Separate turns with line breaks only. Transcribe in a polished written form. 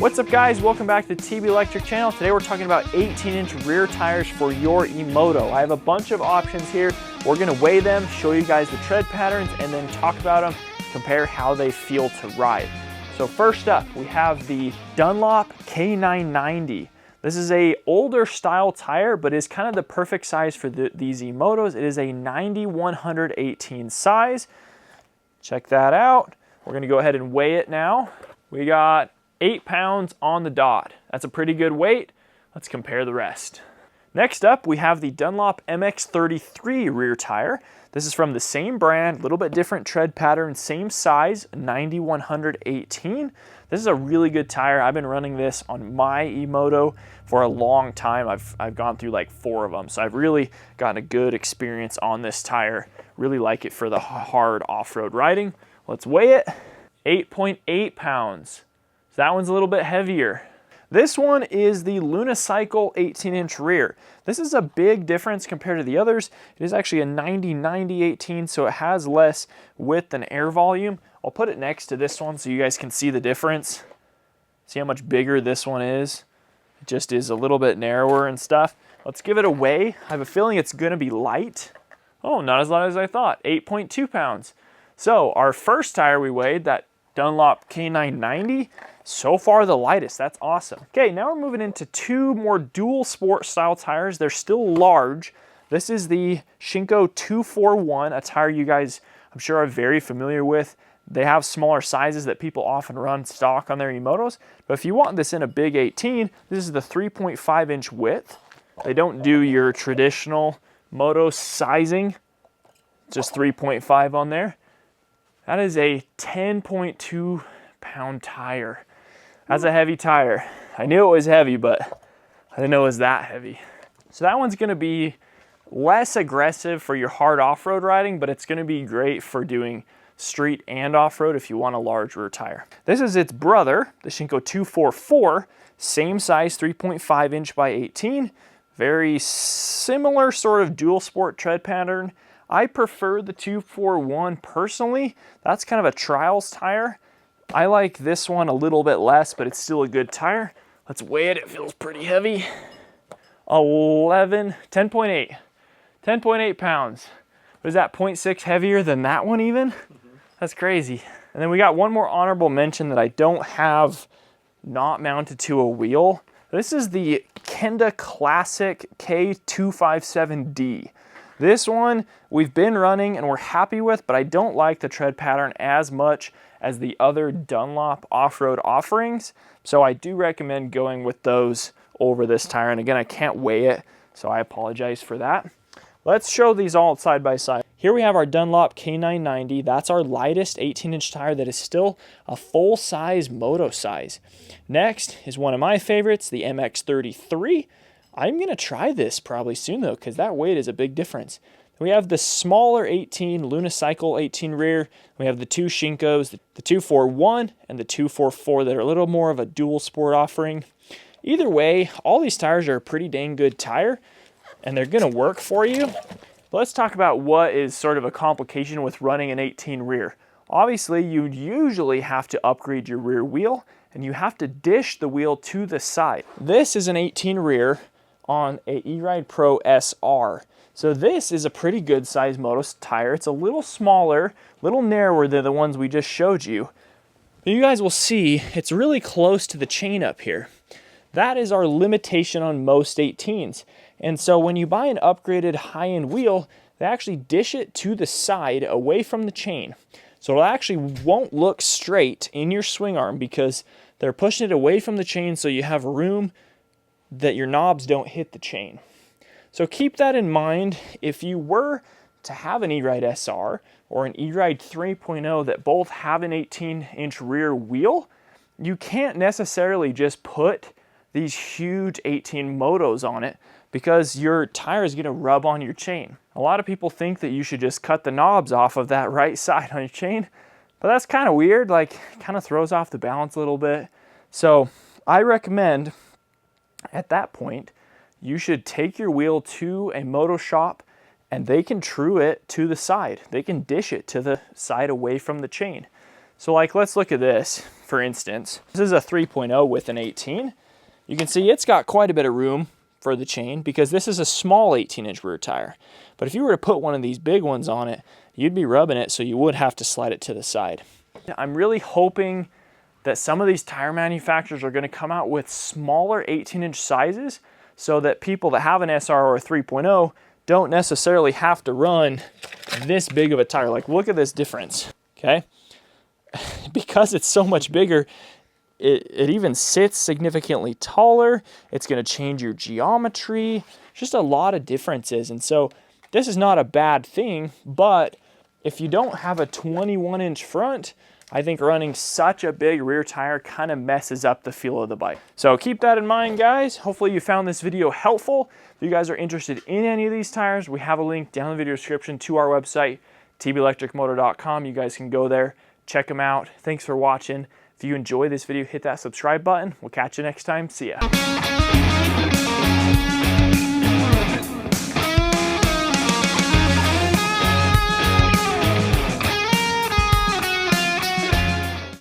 What's up guys, welcome back to the TB Electric channel. Today we're talking about 18-inch rear tires for your e-moto. I have a bunch of options here. We're gonna weigh them, show you guys the tread patterns, and then talk about them, compare how they feel to ride. So first up, we have the Dunlop K990. This is a older style tire, but is kind of the perfect size for these e-motos. It is a 90-118 size. Check that out. We're gonna go ahead and weigh it now. We got 8 pounds on the dot. That's a pretty good weight. Let's compare the rest. Next up, we have the Dunlop MX33 rear tire. This is from the same brand, a little bit different tread pattern, same size, 90-118. This is a really good tire. I've been running this on my e-moto for a long time. I've gone through like 4 of them, so I've really gotten a good experience on this tire. Really like it for the hard off-road riding. Let's weigh it. 8.8 pounds. So that one's a little bit heavier. This one is the Lunicycle 18-inch rear. This is a big difference compared to the others. It is actually a 90-90-18, so it has less width and air volume. I'll put it next to this one so you guys can see the difference. See how much bigger this one is? It just is a little bit narrower and stuff. Let's give it a weigh. I have a feeling it's gonna be light. Oh, not as light as I thought, 8.2 pounds. So our first tire we weighed, that Dunlop K990, so far the lightest. That's awesome. Okay, now we're moving into 2 more dual sport style tires. They're still large. This is the Shinko 241, a tire you guys I'm sure are very familiar with. They have smaller sizes that people often run stock on their e-motos, but if you want this in a big 18, this is the 3.5-inch width. They don't do your traditional moto sizing, just 3.5 on there. That is a 10.2 pound tire. That's a heavy tire. I knew it was heavy, but I didn't know it was that heavy. So that one's gonna be less aggressive for your hard off-road riding, but it's gonna be great for doing street and off-road if you want a large rear tire. This is its brother, the Shinko 244, same size, 3.5-inch by 18. Very similar sort of dual sport tread pattern. I prefer the 241 personally. That's kind of a trials tire. I like this one a little bit less, but it's still a good tire. Let's weigh it. It feels pretty heavy. 10.8 pounds. Was that 0.6 heavier than that one even? That's crazy. And then we got one more honorable mention that I don't have not mounted to a wheel. This is the Kenda Classic K257D. This one we've been running and we're happy with, but I don't like the tread pattern as much as the other Dunlop off-road offerings. So I do recommend going with those over this tire. And again, I can't weigh it, so I apologize for that. Let's show these all side by side. Here we have our Dunlop K990. That's our lightest 18-inch tire that is still a full-size moto size. Next is one of my favorites, the MX33. I'm gonna try this probably soon though, because that weight is a big difference. We have the smaller 18 Lunicycle 18 rear. We have the 2 Shinkos, the 241 and the 244 that are a little more of a dual sport offering. Either way, all these tires are a pretty dang good tire and they're gonna work for you. But let's talk about what is sort of a complication with running an 18 rear. Obviously, you usually have to upgrade your rear wheel and you have to dish the wheel to the side. This is an 18 rear on a E-Ride Pro SR. So this is a pretty good size moto tire. It's a little smaller, a little narrower than the ones we just showed you. But you guys will see it's really close to the chain up here. That is our limitation on most 18s. And so when you buy an upgraded high-end wheel, they actually dish it to the side away from the chain. So it actually won't look straight in your swing arm because they're pushing it away from the chain so you have room that your knobs don't hit the chain. So keep that in mind. If you were to have an E-Ride SR or an E-Ride 3.0 that both have an 18-inch rear wheel, you can't necessarily just put these huge 18 motos on it because your tire is gonna rub on your chain. A lot of people think that you should just cut the knobs off of that right side on your chain, but that's kind of weird, like kind of throws off the balance a little bit. So I recommend at that point, you should take your wheel to a moto shop and they can true it to the side. They can dish it to the side away from the chain. So like, let's look at this. for instance, this is a 3.0 with an 18. You can see it's got quite a bit of room for the chain because this is a small 18-inch rear tire. But if you were to put one of these big ones on it, you'd be rubbing it, so you would have to slide it to the side. I'm really hoping that some of these tire manufacturers are going to come out with smaller 18-inch sizes so that people that have an SR or a 3.0 don't necessarily have to run this big of a tire. Like, look at this difference, okay? Because it's so much bigger, it even sits significantly taller. It's going to change your geometry. Just a lot of differences. And so this is not a bad thing, but if you don't have a 21-inch front, I think running such a big rear tire kind of messes up the feel of the bike. So keep that in mind, guys. Hopefully you found this video helpful. If you guys are interested in any of these tires, we have a link down in the video description to our website, tbelectricmotor.com. You guys can go there, check them out. Thanks for watching. If you enjoy this video, hit that subscribe button. We'll catch you next time. See ya.